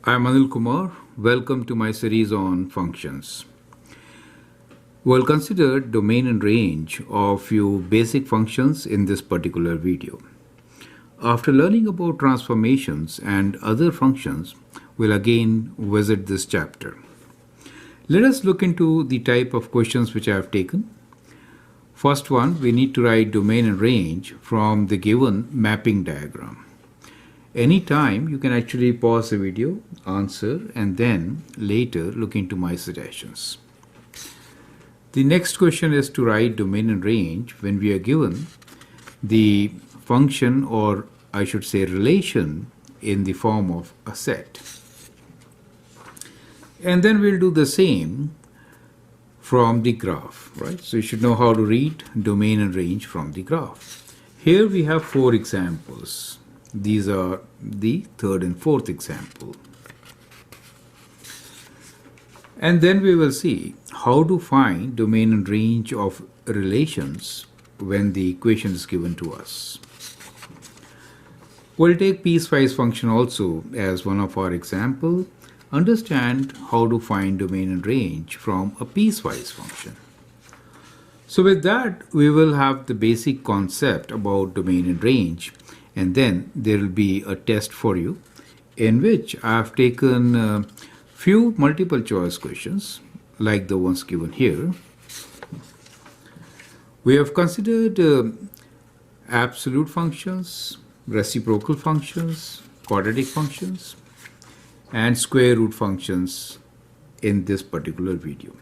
I'm Anil Kumar. Welcome to my series on functions. We'll consider domain and range of few basic functions in this particular video. After learning about transformations and other functions, we'll again visit this chapter. Let us look into the type of questions which I have taken. First one, we need to write domain and range from the given mapping diagram. Anytime you can actually pause the video, answer, and then later look into my suggestions. The next question is to write domain and range when we are given the function, or I should say relation, in the form of a set. And then we'll do the same from the graph, right? So you should know how to read domain and range from the graph. Here we have 4 examples. These are the third and fourth example. And then we will see how to find domain and range of relations when the equation is given to us. We'll take piecewise function also as one of our example. Understand how to find domain and range from a piecewise function. So with that, we will have the basic concept about domain and range. And then there will be a test for you in which I have taken few multiple choice questions like the ones given here. We have considered absolute functions, reciprocal functions, quadratic functions, and square root functions in this particular video.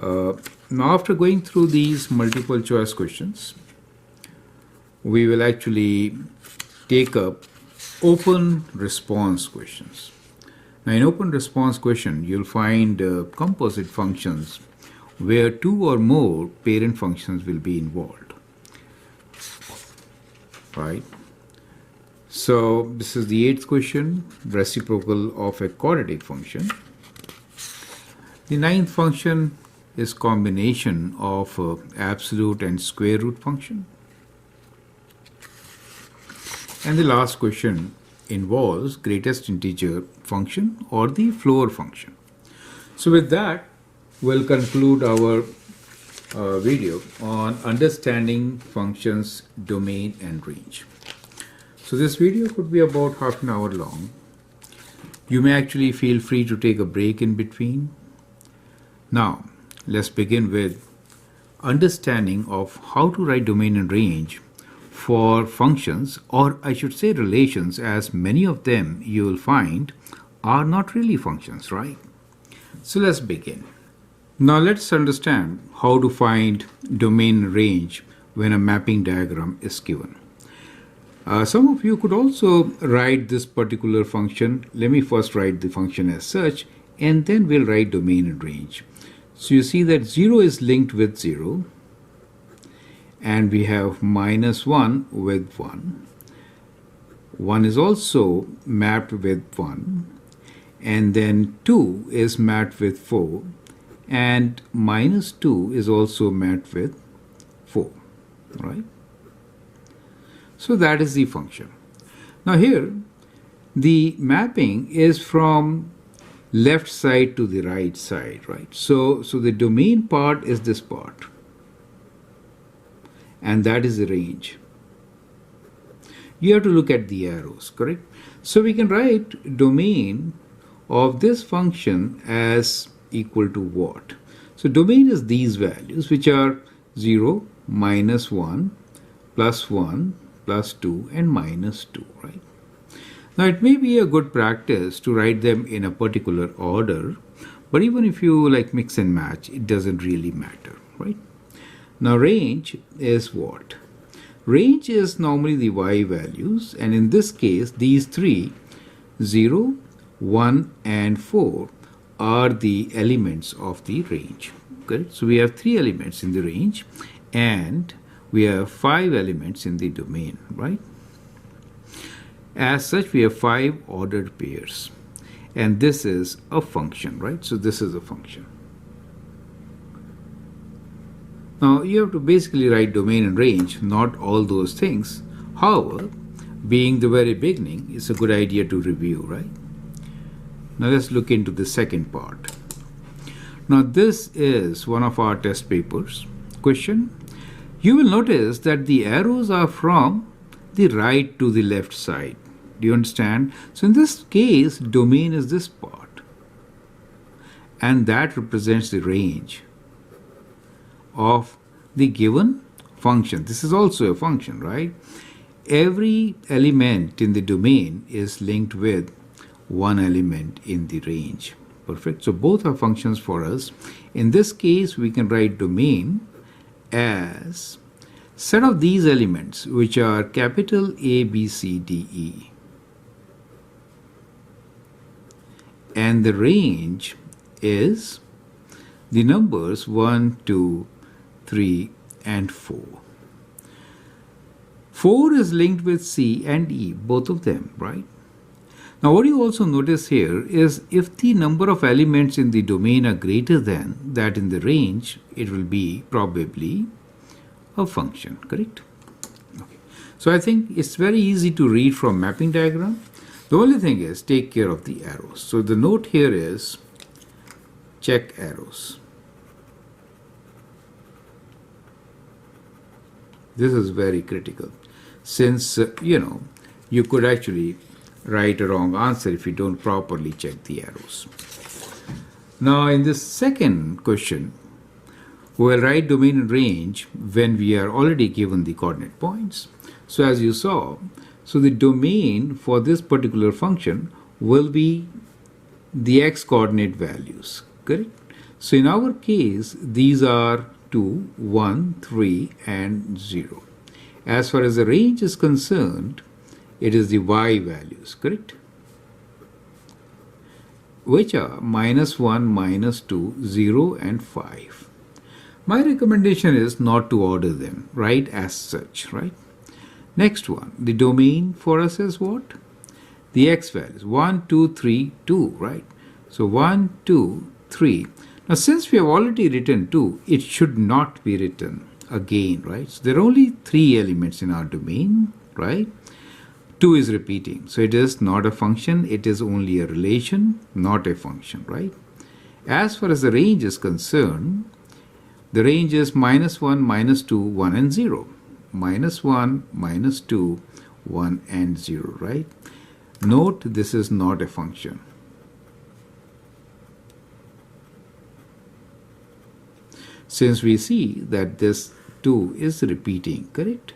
Now after going through these multiple choice questions, we will actually take up open response questions. Now in open response question, you'll find composite functions where 2 or more parent functions will be involved. Right? So this is the 8th question, reciprocal of a quadratic function. The 9th function is combination of absolute and square root function. And the last question involves greatest integer function or the floor function. So with that, we'll conclude our video on understanding functions, domain and range. So this video could be about half an hour long. You may actually feel free to take a break in between. Now, let's begin with understanding of how to write domain and range for functions, or I should say relations, as many of them you will find are not really functions, right? So let's begin. Now let's understand how to find domain and range when a mapping diagram is given. Some of you could also write this particular function. Let me first write the function as such, and then we'll write domain and range. So you see that 0 is linked with 0. And we have -1 with 1. 1 is also mapped with 1. And then 2 is mapped with 4. And -2 is also mapped with 4. Right? So that is the function. Now here, the mapping is from left side to the right side. Right? So the domain part is this part. And that is the range. You have to look at the arrows, correct? So we can write domain of this function as equal to what? So domain is these values, which are 0, -1, +1, +2, and -2, right? Now it may be a good practice to write them in a particular order, but even if you like mix and match, it doesn't really matter, right? Now range is what? Range is normally the y values, and in this case these 3, 0, 1 and 4 are the elements of the range. Okay? So we have 3 elements in the range and we have 5 elements in the domain, right? As such, we have 5 ordered pairs, and this is a function, right? So this is a function. Now you have to basically write domain and range, not all those things. However, being the very beginning, it's a good idea to review, right? Now let's look into the second part. Now this is one of our test papers. Question. You will notice that the arrows are from the right to the left side. Do you understand? So in this case, domain is this part. And that represents the range of the given function. This is also a function, right? Every element in the domain is linked with one element in the range. Perfect. So both are functions for us. In this case, we can write domain as set of these elements, which are capital A, B, C, D, E. And the range is the numbers 1, 2, 3, and 4. 4 is linked with C and E, both of them, right? Now what you also notice here is if the number of elements in the domain are greater than that in the range, it will be probably a function, correct? Okay. So I think it's very easy to read from mapping diagram. The only thing is take care of the arrows. So the note here is check arrows. This is very critical since, you could actually write a wrong answer if you don't properly check the arrows. Now in this second question, we will write domain and range when we are already given the coordinate points. So as you saw, so the domain for this particular function will be the x coordinate values, correct? So in our case, these are 2, 1, 3, and 0. As far as the range is concerned, it is the y values, correct? Which are -1, -2, 0, and 5. My recommendation is not to order them, right, as such, right? Next one, the domain for us is what? The x values, 1, 2, 3, 2, right? So 1, 2, 3. Now since we have already written 2, it should not be written again, right? So there are only 3 elements in our domain, right? 2 is repeating. So it is not a function, it is only a relation, not a function, right? As far as the range is concerned, the range is -1, -2, 1, and 0. -1, -2, 1, and 0, right? Note this is not a function. Since we see that this 2 is repeating, correct?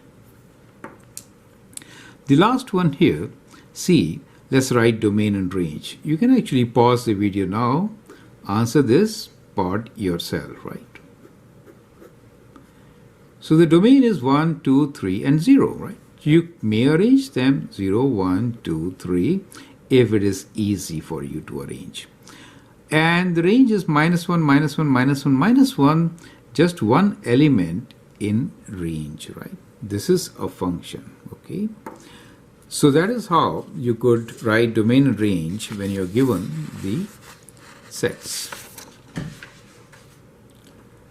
The last one here, C, let's write domain and range. You can actually pause the video now, answer this part yourself, right? So the domain is 1, 2, 3, and 0, right? You may arrange them 0, 1, 2, 3 if it is easy for you to arrange. And the range is -1, -1, -1, -1, just one element in range, right? This is a function, okay? So that is how you could write domain and range when you're given the sets.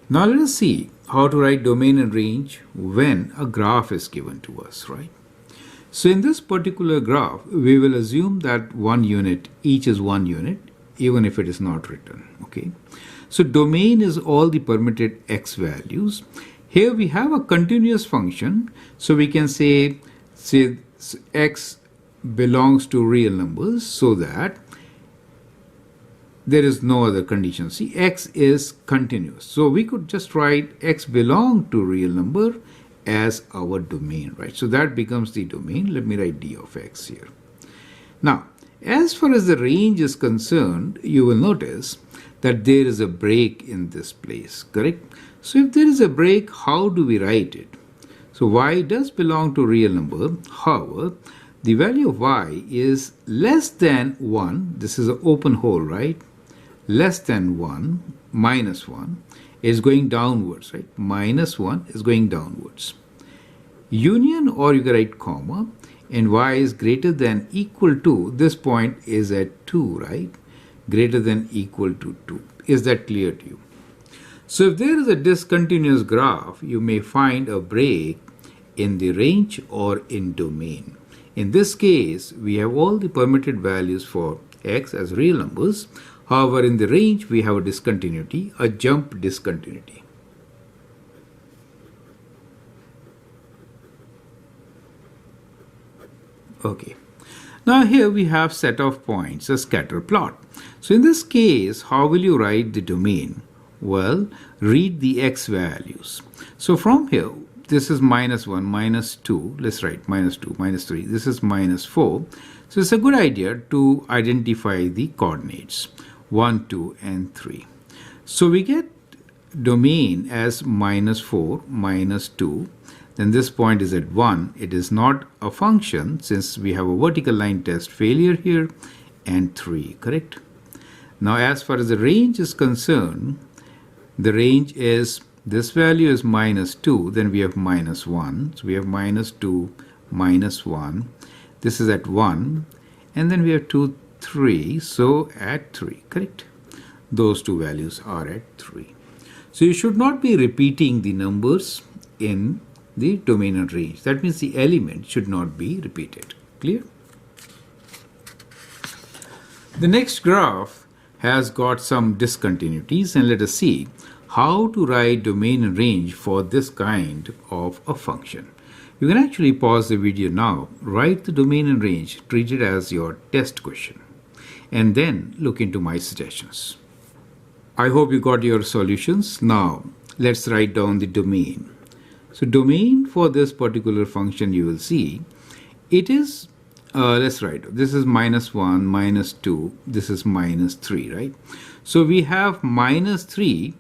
Now let us see how to write domain and range when a graph is given to us, right? So in this particular graph, we will assume that each is one unit, even if it is not written, okay? So domain is all the permitted x values. Here we have a continuous function, so we can say x belongs to real numbers so that there is no other condition. See, x is continuous. So we could just write x belong to real number as our domain, right? So that becomes the domain. Let me write d of x here. Now, as far as the range is concerned, you will notice that there is a break in this place, correct? So if there is a break, how do we write it? So y does belong to real number. However, the value of y is less than 1. This is an open hole, right? Less than 1, -1 is going downwards, right? -1 is going downwards. Union, or you can write comma, and y is greater than equal to, this point is at 2, right? Greater than equal to 2. Is that clear to you? So if there is a discontinuous graph, you may find a break in the range or in domain. In this case, we have all the permitted values for x as real numbers. However, in the range, we have a discontinuity, a jump discontinuity. Okay. Now here we have set of points, a scatter plot. So in this case, how will you write the domain? Well, read the x values. So from here, this is -1, -2. Let's write -2, -3. This is -4. So it's a good idea to identify the coordinates 1, 2, and 3. So we get domain as -4, -2. Then this point is at 1. It is not a function since we have a vertical line test failure here, and 3, correct? Now as far as the range is concerned, the range is, this value is -2, then we have -1. So we have -2, -1. This is at 1, and then we have 2, 3. So at 3, correct? Those two values are at 3. So you should not be repeating the numbers in the domain and range. That means the element should not be repeated. Clear? The next graph has got some discontinuities, and let us see how to write domain and range for this kind of a function. You can actually pause the video now, write the domain and range, treat it as your test question, and then look into my suggestions. I hope you got your solutions. Now let's write down the domain. So domain for this particular function, you will see it is, let's write, this is -1, -2, this is -3, right? So we have -3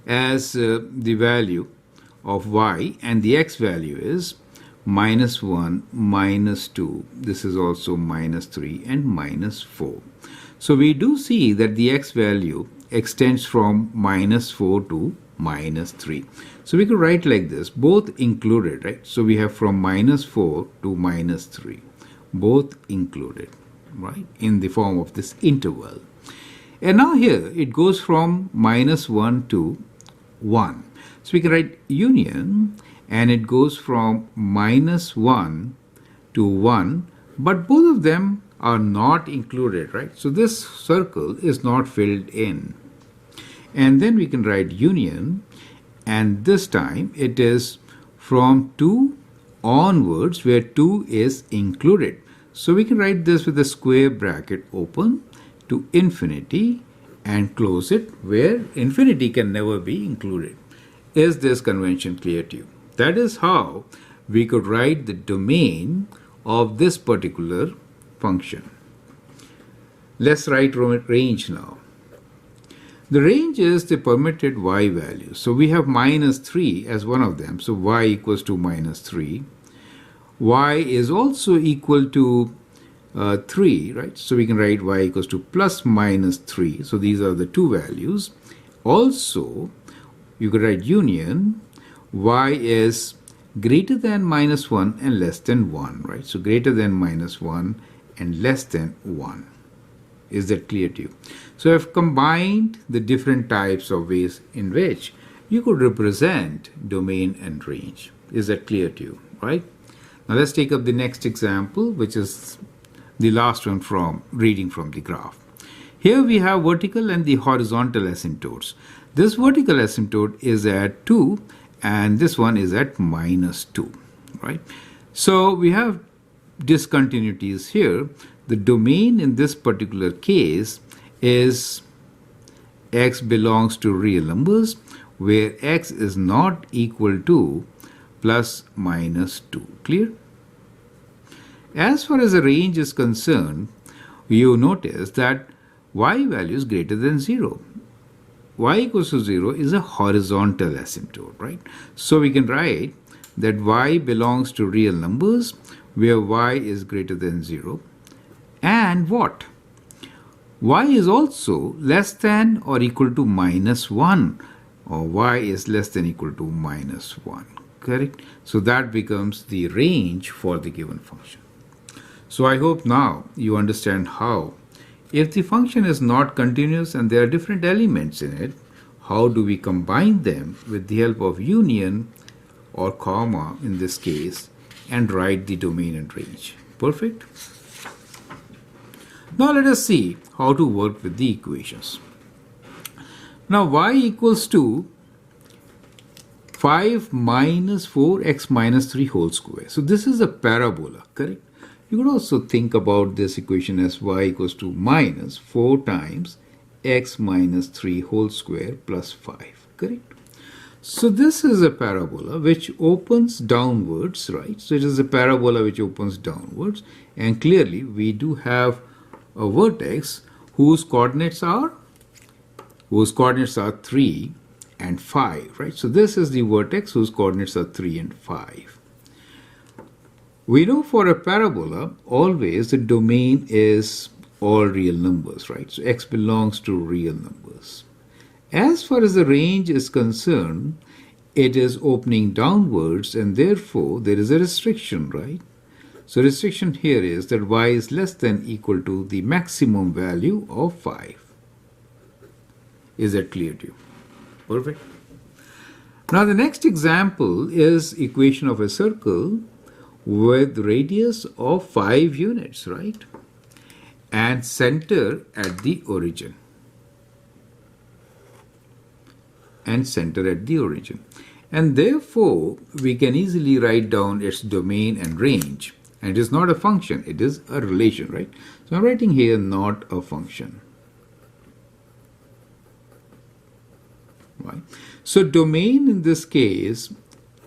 as the value of y, and the x value is -1, -2, this is also -3, and -4. So we do see that the x value extends from -4 to -3. So we could write like this, both included, right? So we have from -4 to -3, both included, right, in the form of this interval. And now here it goes from -1 to 1. So we can write union, and it goes from -1 to 1, but both of them are not included, right? So this circle is not filled in. And then we can write union, and this time it is from 2 onwards, where 2 is included. So we can write this with a square bracket open to infinity and close it, where infinity can never be included. Is this convention clear to you? That is how we could write the domain of this particular function. Let's write range now. The range is the permitted y value. So we have -3 as one of them. So y equals to -3. Y is also equal to 3, right? So we can write y equals to plus -3. So these are the two values. Also, you could write union, y is greater than -1 and less than 1, right? So greater than -1 and less than 1. Is that clear to you? So I've combined the different types of ways in which you could represent domain and range. Is that clear to you, right? Now let's take up the next example, which is the last one from reading from the graph. Here we have vertical and the horizontal asymptotes. This vertical asymptote is at 2 and this one is at -2, right? So we have discontinuities here. The domain in this particular case is x belongs to real numbers, where x is not equal to plus -2. Clear? As far as the range is concerned, you notice that y value is greater than 0. Y equals to 0 is a horizontal asymptote, right? So we can write that y belongs to real numbers, where y is greater than 0. And what? Y is also less than or equal to -1, or y is less than equal to -1, correct? So that becomes the range for the given function. So I hope now you understand how, if the function is not continuous and there are different elements in it, how do we combine them with the help of union or comma in this case and write the domain and range. Perfect. Now let us see how to work with the equations. Now y equals to 5 minus 4x minus 3 whole square. So this is a parabola, correct? You could also think about this equation as y equals to minus 4 times x minus 3 whole square plus 5, correct? So this is a parabola which opens downwards, right? So it is a parabola which opens downwards, and clearly we do have a vertex whose coordinates are 3 and 5, right? So this is the vertex whose coordinates are 3 and 5. We know for a parabola, always the domain is all real numbers, right? So x belongs to real numbers. As far as the range is concerned, it is opening downwards, and therefore there is a restriction, right? So restriction here is that y is less than equal to the maximum value of 5. Is that clear to you? Perfect. Now the next example is equation of a circle with radius of 5 units, right? And center at the origin. And therefore we can easily write down its domain and range. And it is not a function, it is a relation, right? So I'm writing here not a function. Right? So domain in this case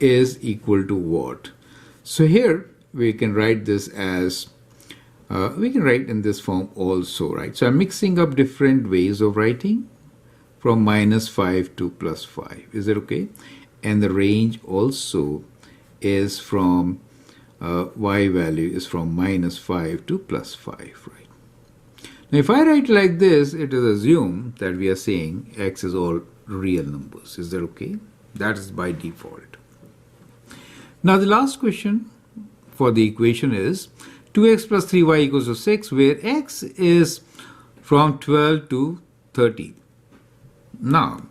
is equal to what? So here we can write this as, we can write in this form also, right? So I'm mixing up different ways of writing from minus 5 to plus 5. Is that okay? And the range also is from, y value is from minus 5 to plus 5, right? Now if I write like this, it is assumed that we are saying x is all real numbers. Is that okay? That is by default. Now the last question for the equation is 2x plus 3y equals to 6, where x is from 12 to 30. Now,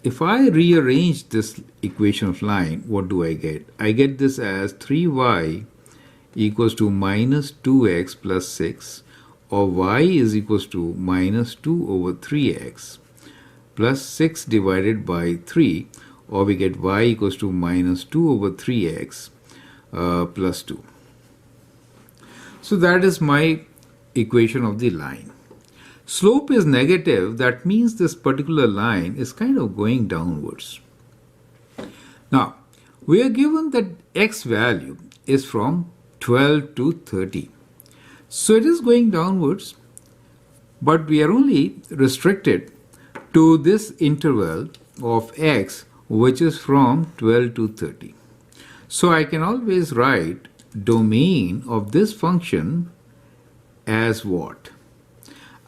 if I rearrange this equation of line, what do I get? I get this as 3y equals to minus 2x plus 6, or y is equals to minus 2 over 3x plus 6 divided by 3, or we get y equals to minus 2 over 3x plus 2. So that is my equation of the line. Slope is negative, that means this particular line is kind of going downwards. Now, we are given that x value is from 12 to 30. So it is going downwards, but we are only restricted to this interval of x, which is from 12 to 30. So I can always write domain of this function as what?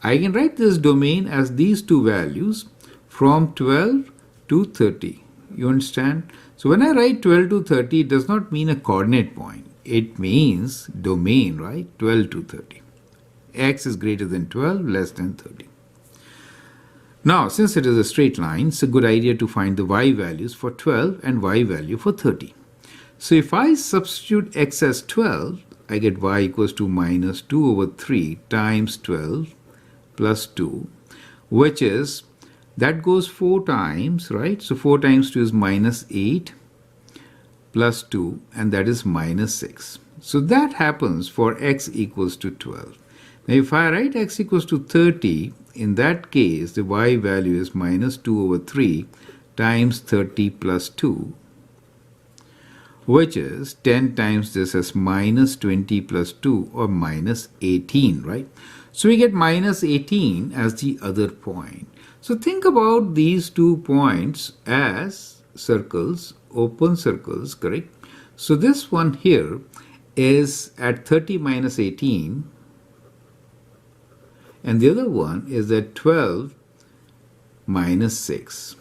I can write this domain as these two values from 12 to 30. You understand? So when I write 12 to 30, it does not mean a coordinate point. It means domain, right? 12 to 30. X is greater than 12, less than 30. Now, since it is a straight line, it's a good idea to find the y values for 12 and y value for 30. So if I substitute x as 12, I get y equals to minus 2 over 3 times 12 plus 2, which is, that goes 4 times, right? So 4 times 2 is minus 8 plus 2, and that is minus 6. So that happens for x equals to 12. Now if I write x equals to 30, in that case the y value is minus 2 over 3 times 30 plus 2, which is 10 times this as minus 20 plus 2, or minus 18, right? So we get minus 18 as the other point. So think about these 2 points as circles, open circles, correct? So this one here is at 30 minus 18, and the other one is at 12 minus 6.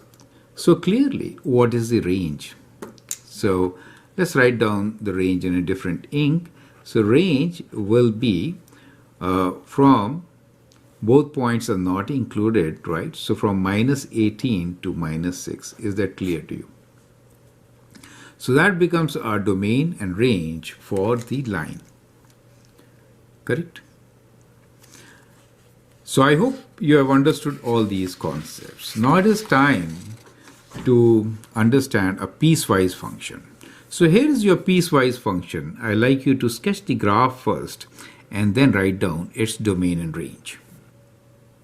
So clearly, what is the range? So let's write down the range in a different ink. So range will be from, both points are not included, right? So from minus 18 to minus 6. Is that clear to you? So that becomes our domain and range for the line. correct? So I hope you have understood all these concepts. Now it is time to understand a piecewise function. So here is your piecewise function. I like you to sketch the graph first and then write down its domain and range.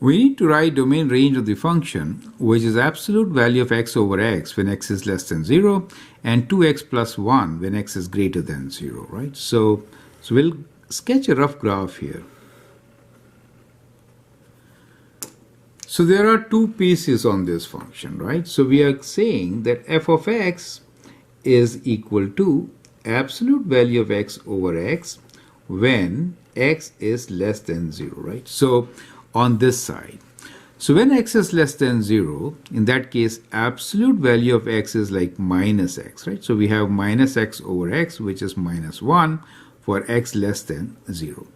We need to write domain range of the function, which is absolute value of x over x when x is less than 0 and 2x plus 1 when x is greater than 0, right? So we'll sketch a rough graph here. So there are two pieces on this function, right? So we are saying that f of x is equal to absolute value of x over x when x is less than 0, right? So on this side. So when x is less than 0, in that case, absolute value of x is like minus x, right? So we have minus x over x, which is minus 1 for x less than 0.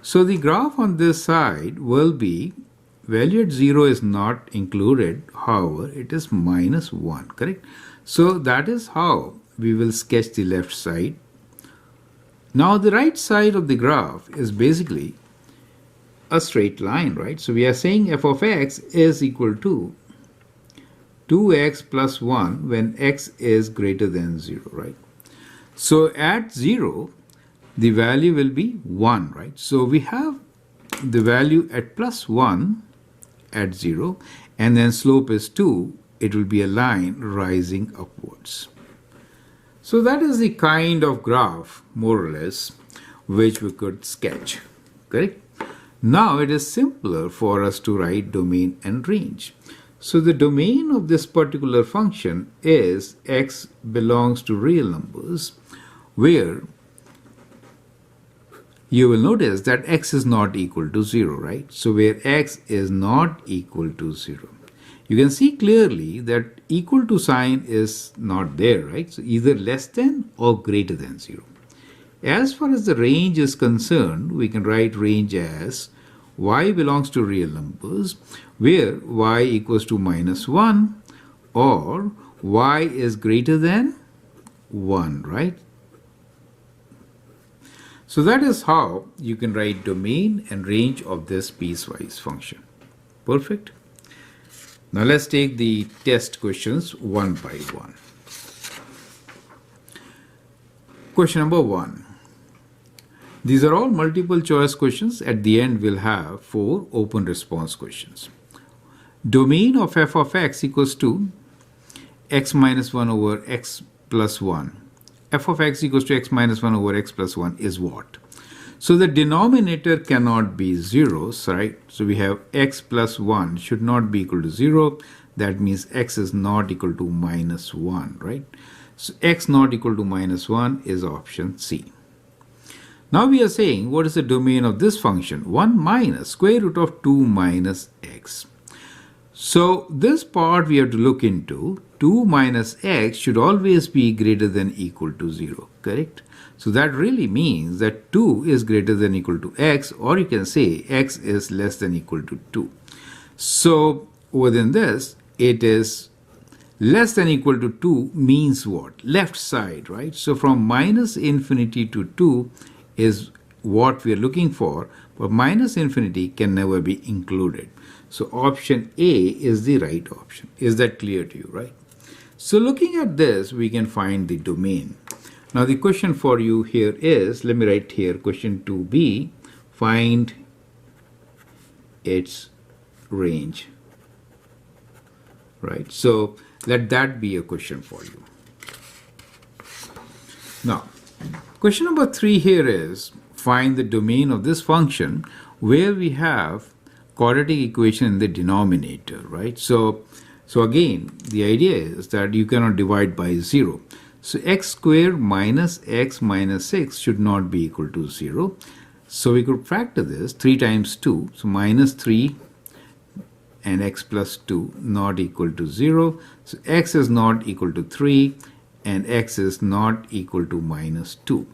So the graph on this side will be value at 0 is not included, however, it is minus 1, correct? So that is how we will sketch the left side. Now the right side of the graph is basically a straight line, right? So we are saying f of x is equal to 2x plus 1 when x is greater than 0, right? So at 0, the value will be 1, right? So we have the value at plus 1 at 0, and then slope is 2. It will be a line rising upwards. So that is the kind of graph, more or less, which we could sketch, correct? Now it is simpler for us to write domain and range. So the domain of this particular function is x belongs to real numbers, where you will notice that x is not equal to 0, right? So where x is not equal to 0. You can see clearly that equal to sign is not there, right? So either less than or greater than 0. As far as the range is concerned, we can write range as y belongs to real numbers, where y equals to minus 1 or y is greater than 1, right? So that is how you can write domain and range of this piecewise function. Perfect. Now let's take the test questions one by one. Question number 1. These are all multiple choice questions. At the end, we'll have 4 open response questions. Domain of f of x equals to x minus 1 over x plus 1. F of x equals to x minus 1 over x plus 1 is what? So the denominator cannot be 0, right? So we have x plus 1 should not be equal to 0. That means x is not equal to minus 1, right? So x not equal to minus 1 is option C. Now we are saying, what is the domain of this function? 1 minus square root of 2 minus x. So this part we have to look into. 2 minus x should always be greater than equal to 0, correct? So that really means that 2 is greater than equal to x, or you can say x is less than equal to 2. So within this, it is less than equal to 2 means what? Left side, right? So from minus infinity to 2 is what we are looking for, but minus infinity can never be included. So option A is the right option. Is that clear to you, right? So looking at this, we can find the domain. Now the question for you here is, let me write here, question 2b, find its range, right? So let that be a question for you. Now, question number 3 here is, find the domain of this function where we have quadratic equation in the denominator, right? So again, the idea is that you cannot divide by 0. So x squared minus x minus 6 should not be equal to 0. So we could factor this 3 times 2. So minus 3 and x plus 2 not equal to 0. So x is not equal to 3 and x is not equal to minus 2.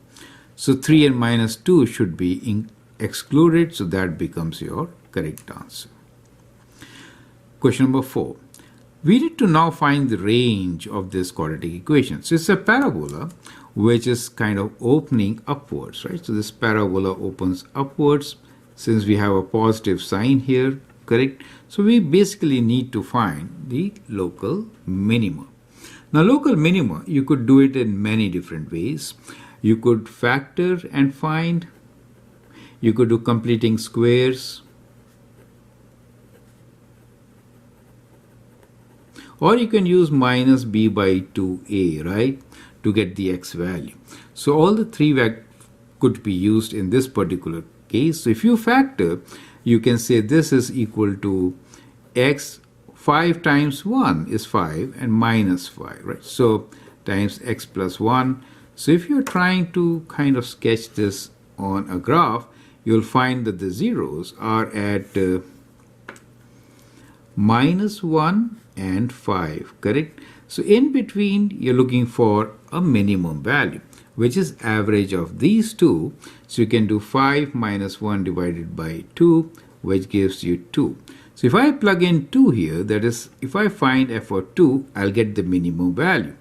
So 3 and minus 2 should be excluded. So that becomes your correct answer. Question number 4. We need to now find the range of this quadratic equation. So it's a parabola which is kind of opening upwards, right? So this parabola opens upwards since we have a positive sign here, correct? So we basically need to find the local minima. Now local minima, you could do it in many different ways. You could factor and find. You could do completing squares. Or you can use minus b by 2a, right, to get the x value. So all the three could be used in this particular case. So if you factor, you can say this is equal to x. 5 times 1 is 5 and minus 5, right? So times x plus 1. So if you're trying to kind of sketch this on a graph, you'll find that the zeros are at minus 1 and 5, correct? So in between, you're looking for a minimum value, which is average of these two. So you can do 5 minus 1 divided by 2, which gives you 2. So if I plug in 2 here, that is, if I find f of 2, I'll get the minimum value,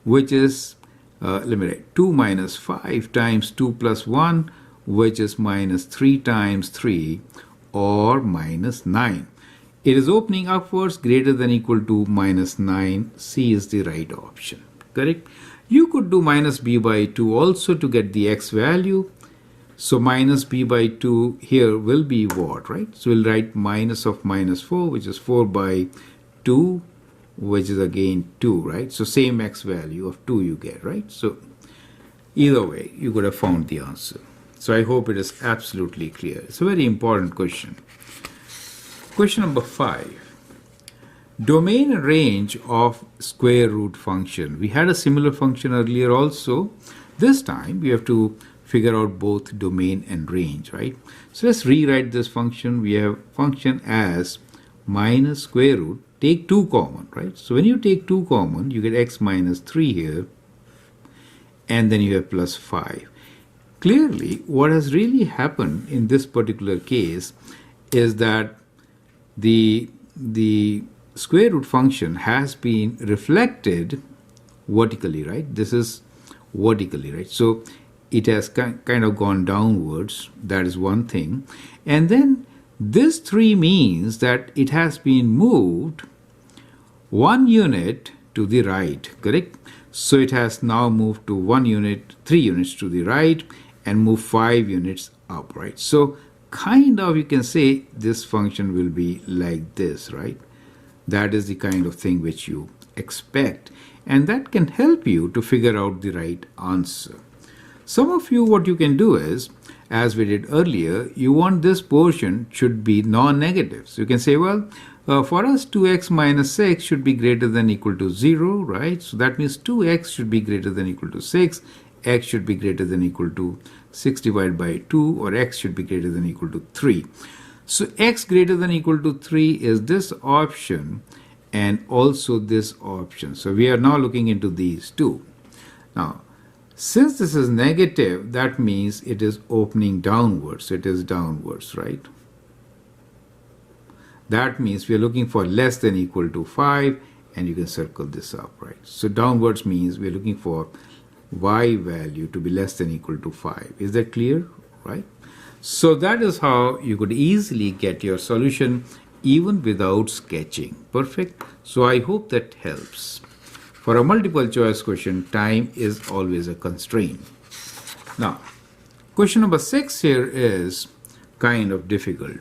which is, let me write, 2 minus 5 times 2 plus 1, which is minus 3 times 3, or minus 9. It is opening upwards, greater than equal to minus 9. C is the right option, correct? You could do minus b by 2 also to get the x value. So minus b by 2 here will be what, right? So we'll write minus of minus 4, which is 4 by 2, which is again 2, right? So same x value of 2 you get, right? So either way, you could have found the answer. So I hope it is absolutely clear. It's a very important question. Question number 5. Domain and range of square root function. We had a similar function earlier also. This time we have to figure out both domain and range, right? So let's rewrite this function. We have function as minus square root. Take 2 common, right? So when you take 2 common, you get x minus 3 here, and then you have plus 5. Clearly, what has really happened in this particular case is that the square root function has been reflected vertically, right? This is vertically, right? So it has kind of gone downwards. That is one thing. And then this 3 means that it has been moved 1 unit to the right, correct? So it has now moved to 1 unit, 3 units to the right, and move 5 units up, right? So kind of you can say this function will be like this, right? That is the kind of thing which you expect, and that can help you to figure out the right answer. Some of you, what you can do is, as we did earlier, you want this portion should be non-negative. So you can say, well, for us 2x minus 6 should be greater than equal to 0, right? So that means 2x should be greater than equal to 6, x should be greater than equal to 6 divided by 2, or x should be greater than equal to 3. So x greater than equal to 3 is this option and also this option. So we are now looking into these two. Now, since this is negative, that means it is opening downwards. It is downwards, right? That means we are looking for less than equal to 5, and you can circle this up, right? So downwards means we are looking for y value to be less than equal to 5. Is that clear, right? So that is how you could easily get your solution even without sketching. Perfect. So I hope that helps. For a multiple choice question, time is always a constraint. Now, question number 6 here is kind of difficult.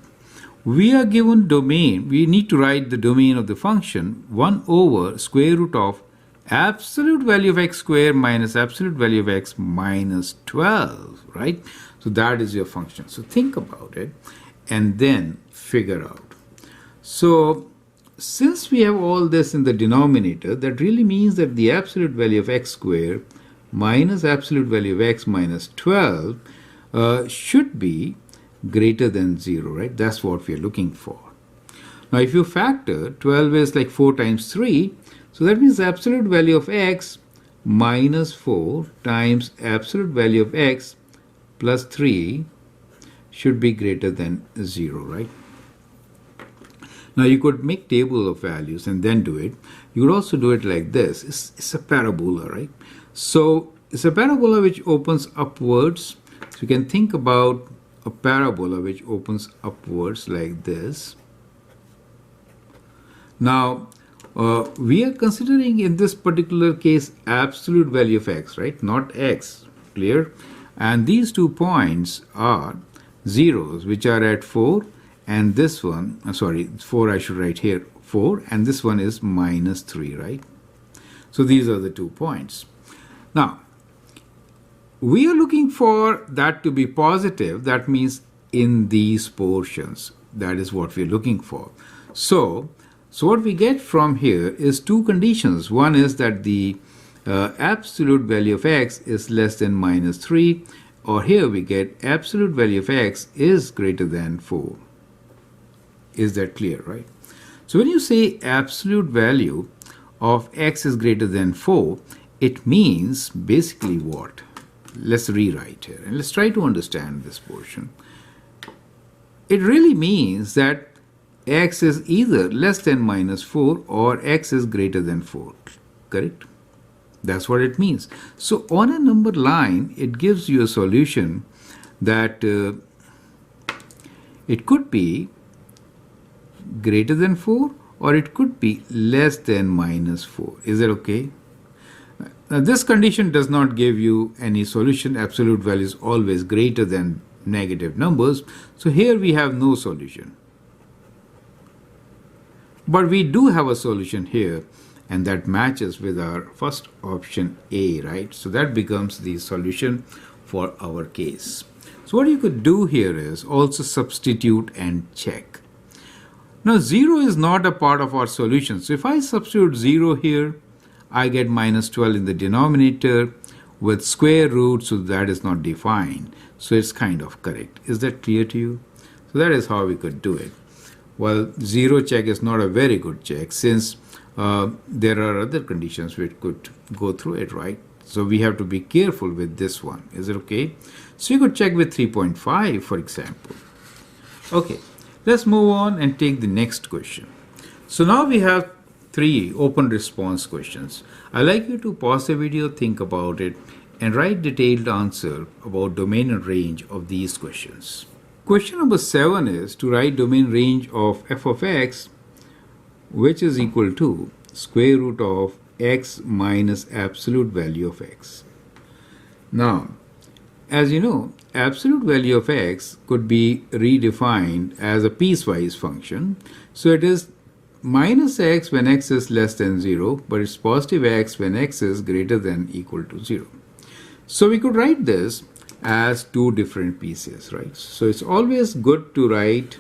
We are given domain. We need to write the domain of the function 1 over square root of absolute value of x squared minus absolute value of x minus 12, right? So that is your function. So think about it and then figure out. So since we have all this in the denominator, that really means that the absolute value of x squared minus absolute value of x minus 12 should be greater than 0, right? That's what we are looking for. Now if you factor, 12 is like 4 times 3, so that means the absolute value of x minus 4 times absolute value of x plus 3 should be greater than 0, right? Now you could make table of values and then do it. You could also do it like this. It's a parabola, right? So it's a parabola which opens upwards. So you can think about a parabola which opens upwards like this. Now, we are considering in this particular case absolute value of x, right? Not x, clear? And these 2 points are zeros, which are at 4, and this one, 4 I should write here, 4, and this one is minus 3, right? So these are the 2 points. Now, we are looking for that to be positive. That means in these portions. That is what we are looking for. So what we get from here is 2 conditions. One is that the absolute value of x is less than minus 3, or here we get absolute value of x is greater than 4. Is that clear, right? So when you say absolute value of x is greater than 4, it means basically what? Let's rewrite here and let's try to understand this portion. It really means that x is either less than minus 4 or x is greater than 4, correct? That's what it means. So on a number line, it gives you a solution that it could be greater than 4 or it could be less than minus 4. Is that okay? Now this condition does not give you any solution. Absolute value is always greater than negative numbers. So here we have no solution. But we do have a solution here, and that matches with our first option A, right? So that becomes the solution for our case. So what you could do here is also substitute and check. Now 0 is not a part of our solution. So if I substitute 0 here, I get minus 12 in the denominator with square root, so that is not defined. So it's kind of correct. Is that clear to you? So that is how we could do it. Well, 0 check is not a very good check since there are other conditions which could go through it, right? So we have to be careful with this one. Is it okay? So you could check with 3.5, for example. Okay, let's move on and take the next question. So now we have 3 open response questions. I'd like you to pause the video, think about it, and write detailed answer about domain and range of these questions. Question number 7 is to write domain range of f of x, which is equal to square root of x minus absolute value of x. Now, as you know, absolute value of x could be redefined as a piecewise function. So it is minus x when x is less than 0, but it's positive x when x is greater than equal to 0. So we could write this as 2 different pieces, right? So it's always good to write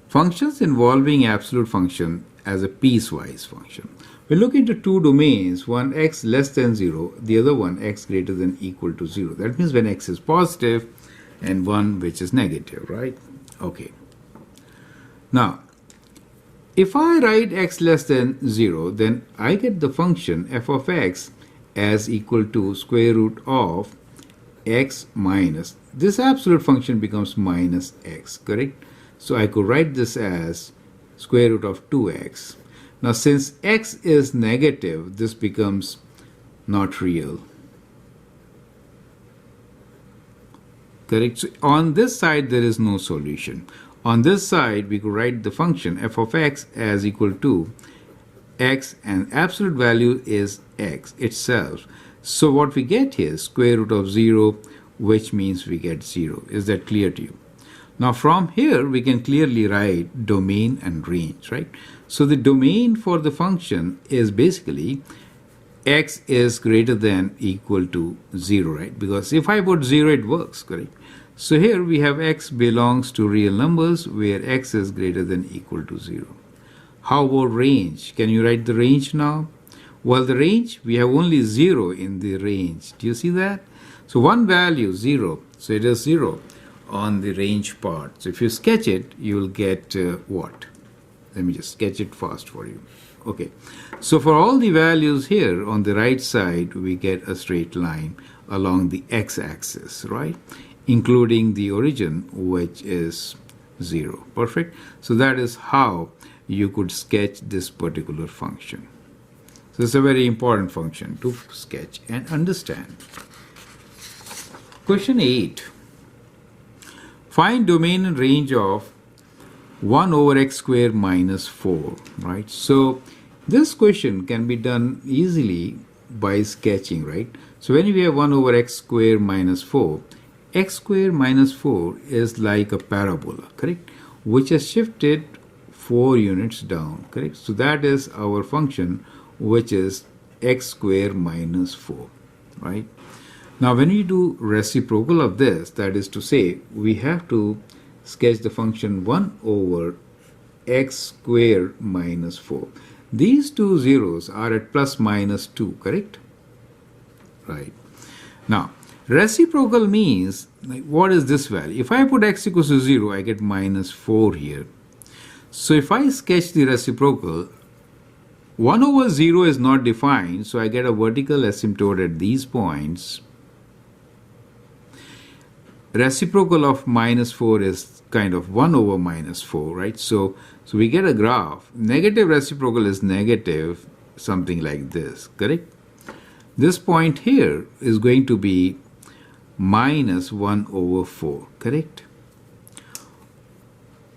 functions involving absolute function as a piecewise function. We look into 2 domains, one x less than 0, the other one x greater than equal to 0. That means when x is positive and one which is negative, right? Okay. Now, if I write x less than 0, then I get the function f of x as equal to square root of x minus, this absolute function becomes minus x, correct? So I could write this as square root of 2x. Now since x is negative, this becomes not real, correct? So on this side there is no solution. On this side we could write the function f of x as equal to x, and absolute value is x itself. So what we get here is square root of 0, which means we get 0. Is that clear to you? Now from here we can clearly write domain and range, right? So the domain for the function is basically x is greater than equal to 0, right? Because if I put 0, it works, correct? So here we have x belongs to real numbers where x is greater than equal to 0. How about range? Can you write the range now? Well, the range, we have only 0 in the range. Do you see that? So one value, 0. So it is 0 on the range part. So if you sketch it, you will get what? Let me just sketch it fast for you. Okay. So for all the values here on the right side, we get a straight line along the x-axis, right? Including the origin, which is 0. Perfect. So that is how you could sketch this particular function. So it's a very important function to sketch and understand. Question 8. Find domain and range of 1 over x square minus 4, right? So this question can be done easily by sketching, right? So when we have 1 over x square minus 4, x square minus 4 is like a parabola, correct? Which has shifted 4 units down, correct? So that is our function, which is x square minus 4, right? Now when we do reciprocal of this, that is to say, we have to sketch the function 1 over x square minus 4. These two zeros are at plus minus 2, correct? Right. Now, reciprocal means, like, what is this value? If I put x equals to 0, I get minus 4 here. So if I sketch the reciprocal, 1 over 0 is not defined, so I get a vertical asymptote at these points. Reciprocal of minus 4 is kind of 1 over minus 4, right? So we get a graph. Negative reciprocal is negative, something like this, correct? This point here is going to be minus 1 over 4, correct?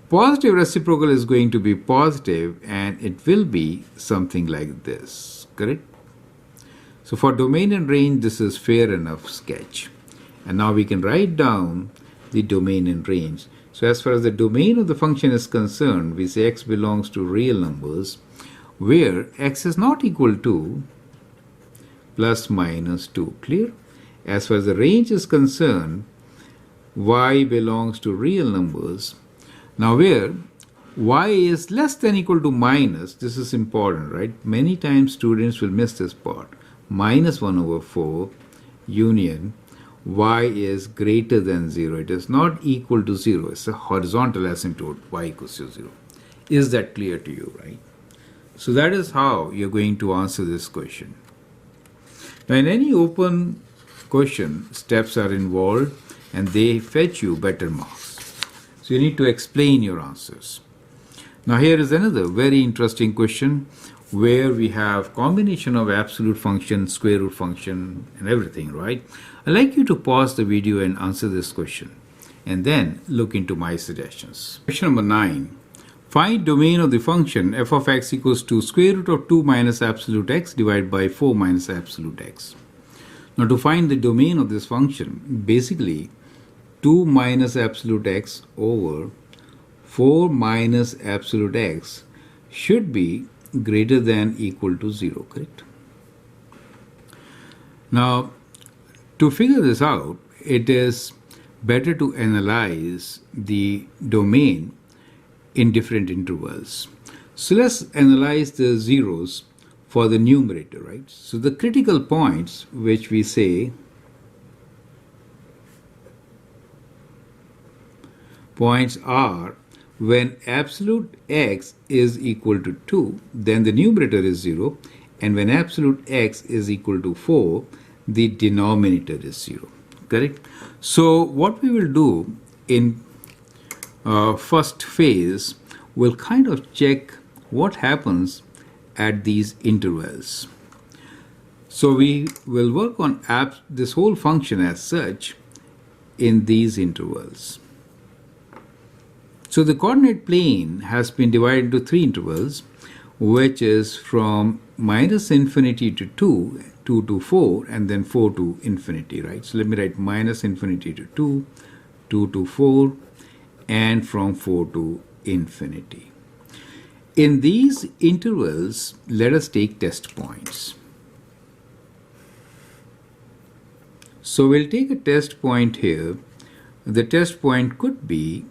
Positive reciprocal is going to be positive, and it will be something like this, correct? So for domain and range, this is fair enough sketch. And now we can write down the domain and range. So as far as the domain of the function is concerned, we say x belongs to real numbers where x is not equal to plus minus 2. Clear? As far as the range is concerned, y belongs to real numbers. Now where y is less than equal to minus, this is important, right? Many times students will miss this part. Minus 1 over 4 union y is greater than 0. It is not equal to 0. It's a horizontal asymptote, y equals to 0. Is that clear to you, right? So that is how you're going to answer this question. Now in any open question, steps are involved and they fetch you better marks. So you need to explain your answers. Now here is another very interesting question where we have combination of absolute function, square root function and everything, right? I'd like you to pause the video and answer this question and then look into my suggestions. Question number 9. Find domain of the function f of x equals to square root of 2 minus absolute x divided by 4 minus absolute x. Now to find the domain of this function, basically 2 minus absolute x over 4 minus absolute x should be greater than equal to 0, correct? Now to figure this out, it is better to analyze the domain in different intervals. So let's analyze the zeros for the numerator, right? So the critical points which we say points are when absolute x is equal to 2, then the numerator is 0, and when absolute x is equal to 4, the denominator is 0, correct? So what we will do in first phase, we'll kind of check what happens at these intervals. So we will work on this whole function as such in these intervals. So the coordinate plane has been divided into 3 intervals, which is from minus infinity to 2, 2 to 4, and then 4 to infinity, right? So let me write minus infinity to 2, 2 to 4, and from 4 to infinity. In these intervals, let us take test points. So we'll take a test point here. The test point could be,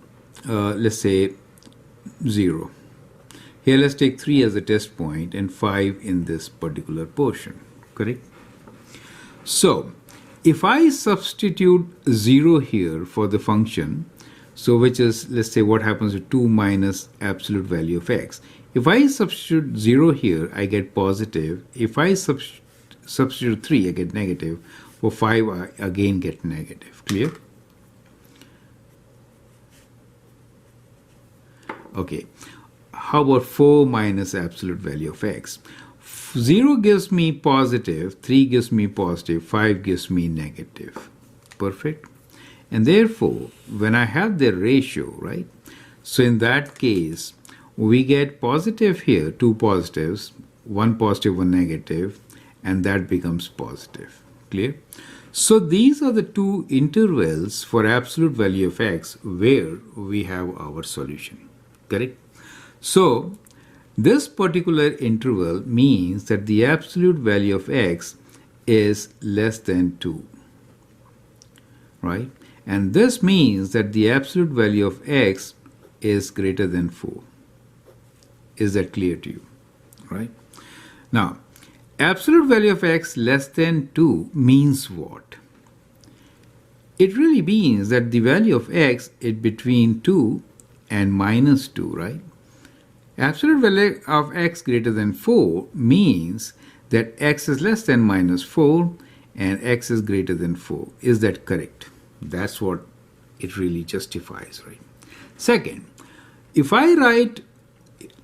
let's say, 0. Here let's take 3 as a test point and 5 in this particular portion, correct? So if I substitute 0 here for the function, so which is, let's say, what happens to 2 minus absolute value of x. If I substitute 0 here, I get positive. If I substitute 3, I get negative. For 5, I again get negative. Clear? Okay. How about 4 minus absolute value of x? 0 gives me positive, 3 gives me positive, 5 gives me negative. Perfect. And therefore, when I have the ratio, right? So in that case, we get positive here, two positives, one positive, one negative, and that becomes positive. Clear? So these are the two intervals for absolute value of x where we have our solution. Correct? So this particular interval means that the absolute value of x is less than 2. Right? And this means that the absolute value of x is greater than 4. Is that clear to you? Right? Now, absolute value of x less than 2 means what? It really means that the value of x is between 2 and minus 2, right? Absolute value of x greater than 4 means that x is less than minus 4 and x is greater than 4. Is that correct? That's what it really justifies, right? Second, if I write,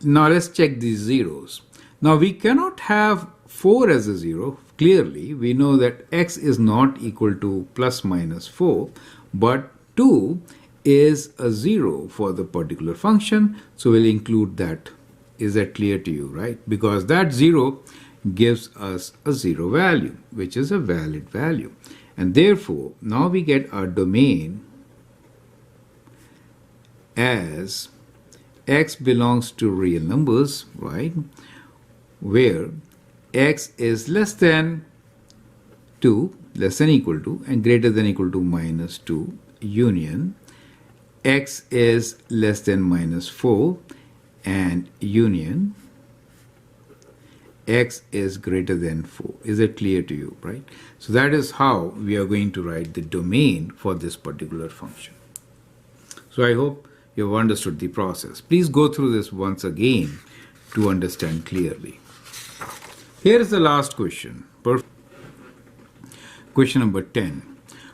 now let's check these zeros. Now we cannot have 4 as a 0. Clearly, we know that x is not equal to plus minus 4, but 2 is a 0 for the particular function, so we'll include that. Is that clear to you, right? Because that 0 gives us a 0 value, which is a valid value. And therefore, now we get our domain as x belongs to real numbers, right? Where x is less than 2, less than equal to, and greater than equal to minus 2, union x is less than minus 4, and union x is greater than 4. Is it clear to you, right? So that is how we are going to write the domain for this particular function. So I hope you have understood the process. Please go through this once again to understand clearly. Here is the last question. Question number 10.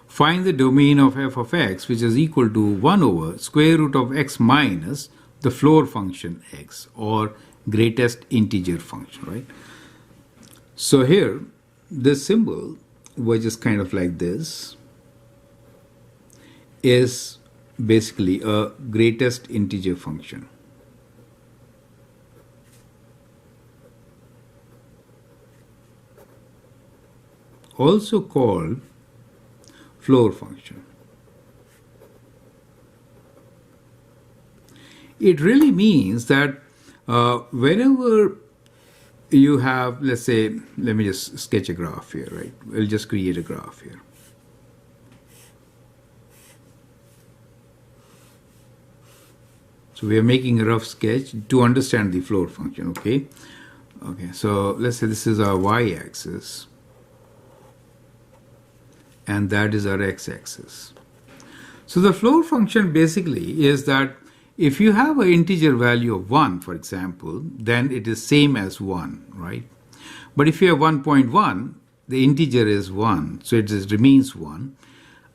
Find the domain of f of x which is equal to 1 over square root of x minus the floor function x, or greatest integer function, right? So here, this symbol, which is kind of like this, is basically a greatest integer function. Also called floor function. It really means that whenever you have, let's say, let me just sketch a graph here, right? We'll just create a graph here. So we are making a rough sketch to understand the floor function, okay? Okay, so let's say this is our y-axis, and that is our x-axis. So the floor function basically is that if you have an integer value of 1, for example, then it is same as 1, right? But if you have 1.1, the integer is 1, so it just remains 1,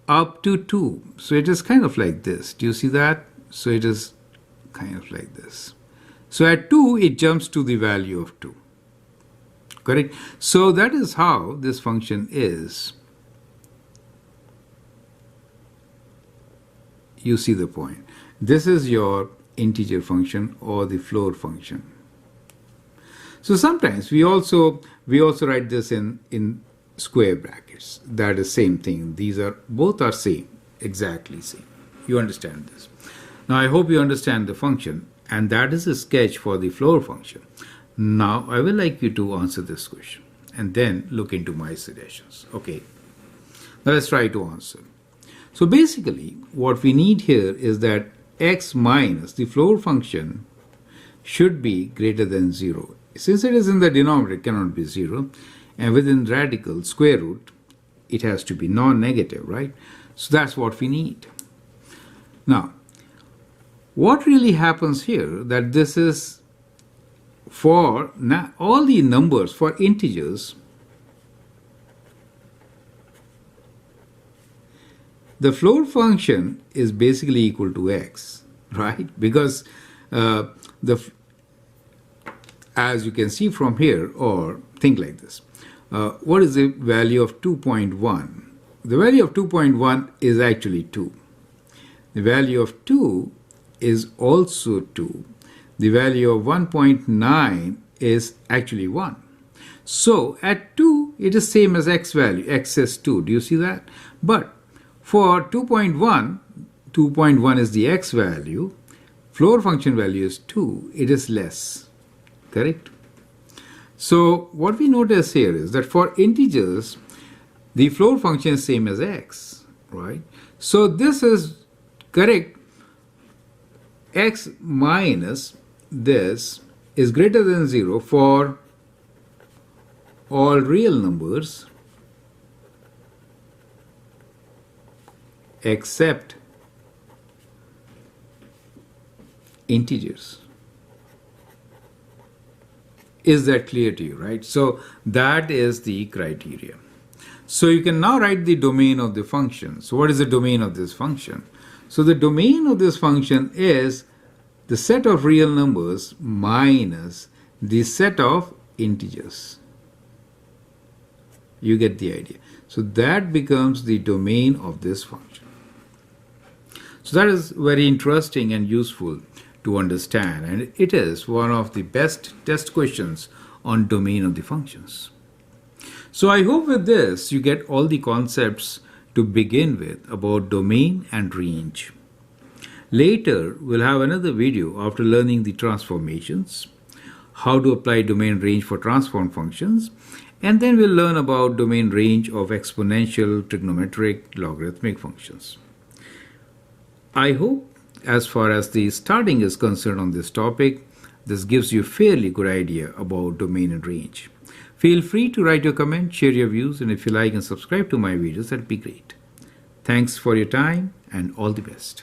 up to 2. So it is kind of like this. Do you see that? So it is kind of like this. So at 2, it jumps to the value of 2. Correct? So that is how this function is. You see the point. This is your integer function or the floor function. So sometimes we also write this in square brackets. That is same thing. These are both are same, exactly same. You understand this. Now I hope you understand the function, and that is a sketch for the floor function. Now I will like you to answer this question and then look into my suggestions. Okay. Now let's try to answer. So basically what we need here is that x minus the floor function should be greater than 0. Since it is in the denominator, it cannot be 0. And within radical square root, it has to be non-negative, right? So that's what we need. Now, what really happens here, that this is for all the numbers, for integers, the floor function is basically equal to x, right? Because as you can see from here, or think like this. What is the value of 2.1? The value of 2.1 is actually 2. The value of 2 is also 2. The value of 1.9 is actually 1. So at 2, it is same as x value. X is 2. Do you see that? But for 2.1, 2.1 is the x value. Floor function value is 2. It is less. Correct? So what we notice here is that for integers, the floor function is same as x, right? So this is correct. X minus this is greater than 0 for all real numbers except integers. Is that clear to you, right? So that is the criteria. So you can now write the domain of the function. So what is the domain of this function? So the domain of this function is the set of real numbers minus the set of integers. You get the idea. So that becomes the domain of this function. So that is very interesting and useful to understand, and it is one of the best test questions on domain of the functions. So I hope with this you get all the concepts to begin with about domain and range. Later we'll have another video after learning the transformations, how to apply domain range for transform functions, and then we'll learn about domain range of exponential, trigonometric, logarithmic functions. I hope as far as the starting is concerned on this topic, this gives you a fairly good idea about domain and range. Feel free to write your comment, share your views, and if you like and subscribe to my videos, that'd be great. Thanks for your time and all the best.